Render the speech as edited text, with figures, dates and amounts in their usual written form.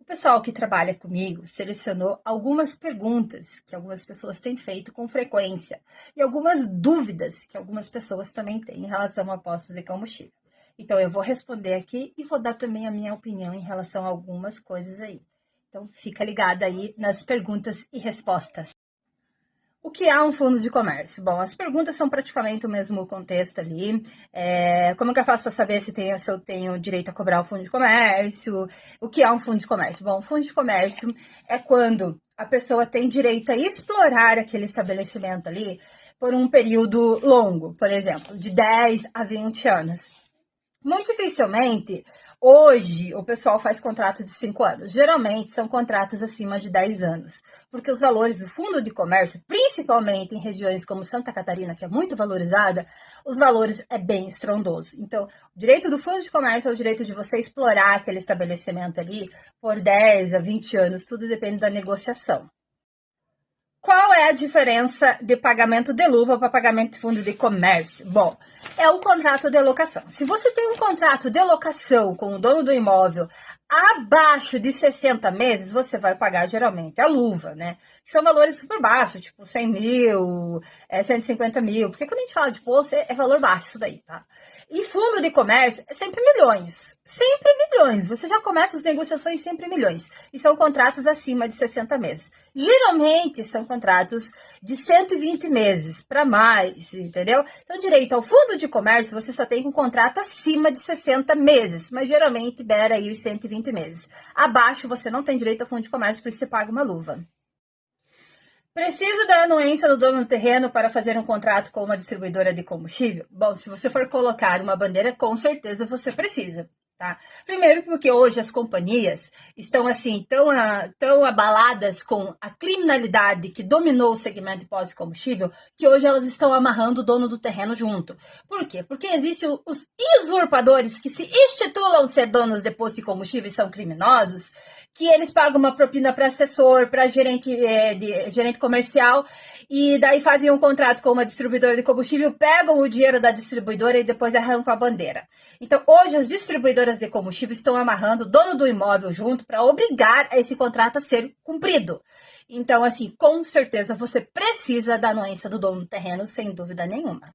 O pessoal que trabalha comigo selecionou algumas perguntas que algumas pessoas têm feito com frequência e algumas dúvidas que algumas pessoas também têm em relação a postos de combustível. Então, eu vou responder aqui e vou dar também a minha opinião em relação a algumas coisas aí. Então, fica ligado aí nas perguntas e respostas. O que é um fundo de comércio? Bom, as perguntas são praticamente o mesmo contexto ali. Como que eu faço para saber se eu tenho direito a cobrar o fundo de comércio? O que é um fundo de comércio? Bom, fundo de comércio é quando a pessoa tem direito a explorar aquele estabelecimento ali por um período longo, por exemplo, de 10 a 20 anos. Muito dificilmente, hoje, o pessoal faz contrato de 5 anos. Geralmente, são contratos acima de 10 anos. Porque os valores do fundo de comércio, principalmente em regiões como Santa Catarina, que é muito valorizada, os valores é bem estrondoso. Então, o direito do fundo de comércio é o direito de você explorar aquele estabelecimento ali por 10 a 20 anos. Tudo depende da negociação. Qual é a diferença de pagamento de luva para pagamento de fundo de comércio? Bom, é o contrato de locação. Se você tem um contrato de locação com o dono do imóvel abaixo de 60 meses, você vai pagar geralmente a luva, né? Que são valores super baixos, tipo 100 mil, 150 mil. Porque quando a gente fala de posto, é valor baixo isso daí, tá? E fundo de comércio é sempre milhões. Sempre milhões. Você já começa as negociações sempre milhões. E são contratos acima de 60 meses. Geralmente são contratos de 120 meses para mais, entendeu? Então, direito ao fundo de comércio, você só tem um contrato acima de 60 meses, mas geralmente beira aí os 120 meses. Abaixo, você não tem direito ao fundo de comércio, por isso você paga uma luva. Preciso da anuência do dono do terreno para fazer um contrato com uma distribuidora de combustível? Bom, se você for colocar uma bandeira, com certeza você precisa. Tá? Primeiro porque hoje as companhias estão assim tão abaladas com a criminalidade que dominou o segmento de pós de combustível que hoje elas estão amarrando o dono do terreno junto. Por quê? Porque existem os usurpadores que se institulam ser donos de posto de combustível e são criminosos, que eles pagam uma propina para assessor, para gerente comercial e daí fazem um contrato com uma distribuidora de combustível, pegam o dinheiro da distribuidora e depois arrancam a bandeira. Então hoje as distribuidoras de combustível estão amarrando o dono do imóvel junto para obrigar esse contrato a ser cumprido. Então, assim, com certeza você precisa da anuência do dono do terreno, sem dúvida nenhuma.